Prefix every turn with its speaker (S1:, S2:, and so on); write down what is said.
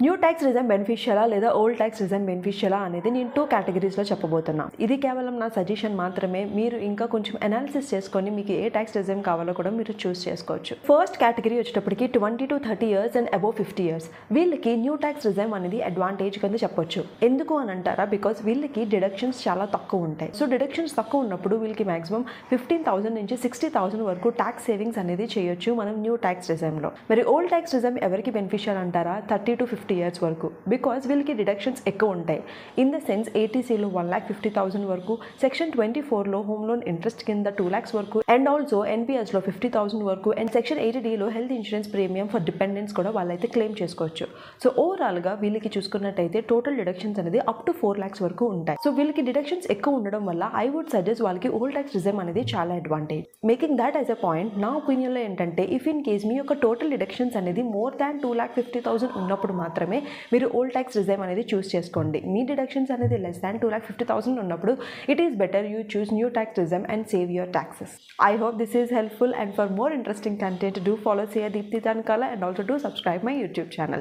S1: New tax regime బెనిఫిషియలా లేదా old tax regime బెనిఫిషియలా అనేది నేను 2 కేటగిరీస్లో చెప్పబోతున్నా. ఇది కేవలం నా సజెషన్ మాత్రమే. మీరు ఇంకా కొంచెం అనాలిసిస్ చేసుకొని మీకు ఏ ట్యాక్స్ రిజైమ్ కావాలో కూడా మీరు చూస్ చేసుకోవచ్చు. ఫస్ట్ కేటగిరీ వచ్చేటప్పటికి 20 to 30 years and above 50 years. వీళ్ళకి న్యూ ట్యాక్స్ రిజైమ్ అనేది అడ్వాంటేజ్ కింద చెప్పొచ్చు. ఎందుకు అని అంటారా? బికాస్ వీళ్ళకి డిడక్షన్స్ చాలా తక్కువ ఉంటాయి. సో డిడక్షన్స్ తక్కువ ఉన్నప్పుడు వీళ్ళకి మాక్సిమం 15,000 నుంచి 60,000 వరకు ట్యాక్స్ సేవింగ్స్ అనేది చేయొచ్చు మనం న్యూ ట్యాక్స్ రిజైమ్లో. మరి ఓల్డ్ ట్యాక్స్ రిజైమ్ ఎవరికి బెనిఫిషియల్ అంటారా? 30 to 50 years వరకు. బికాస్ వీళ్ళకి డిడక్షన్స్ ఎక్కువ ఉంటాయి. ఇన్ ద సెన్స్ ఏటీసీలో 1,50,000 వరకు, సెక్షన్ 24లో హోమ్ లోన్ ఇంట్రెస్ట్ కింద 2 lakhs వరకు, అండ్ ఆల్సో ఎన్పిఎస్లో 50,000 వరకు, అండ్ సెక్షన్ 80Dలో health insurance premium for dependents కూడా వాళ్ళైతే క్లెయిమ్ చేసుకోవచ్చు. సో ఓవరాల్గా వీళ్ళకి చూసుకున్నట్టయితే టోటల్ డిడక్షన్స్ అనేది అప్ టు 4 lakhs వరకు ఉంటాయి. సో వీళ్ళకి డిడక్షన్స్ ఎక్కువ ఉండడం వల్ల ఐ వుడ్ సజెస్ట్ వాళ్ళకి ఓల్డ్ ట్యాక్స్ రిజైమ్ అనేది చాలా advantage. Making that as a point, నా ఒపీనియన్లో ఏంటంటే ఇఫ్ ఇన్ కేస్ మీ యొక్క టోటల్ డిడక్షన్స్ అనేది మోర్ దాన్ 2,50,000 ఉన్నప్పుడు మాత్రమే మీరు ఓల్డ్ ట్యాక్స్ రిజైమ్ అనేది చూస్ చేసుకోండి. మీ డిడక్షన్స్ అనేది లెస్ దాన్ 2,50,000 ఉన్నప్పుడు it is better you choose new tax regime and save your taxes. I hope this is helpful, and for more interesting content do follow Sia Deepti Tankala and also do subscribe my YouTube channel.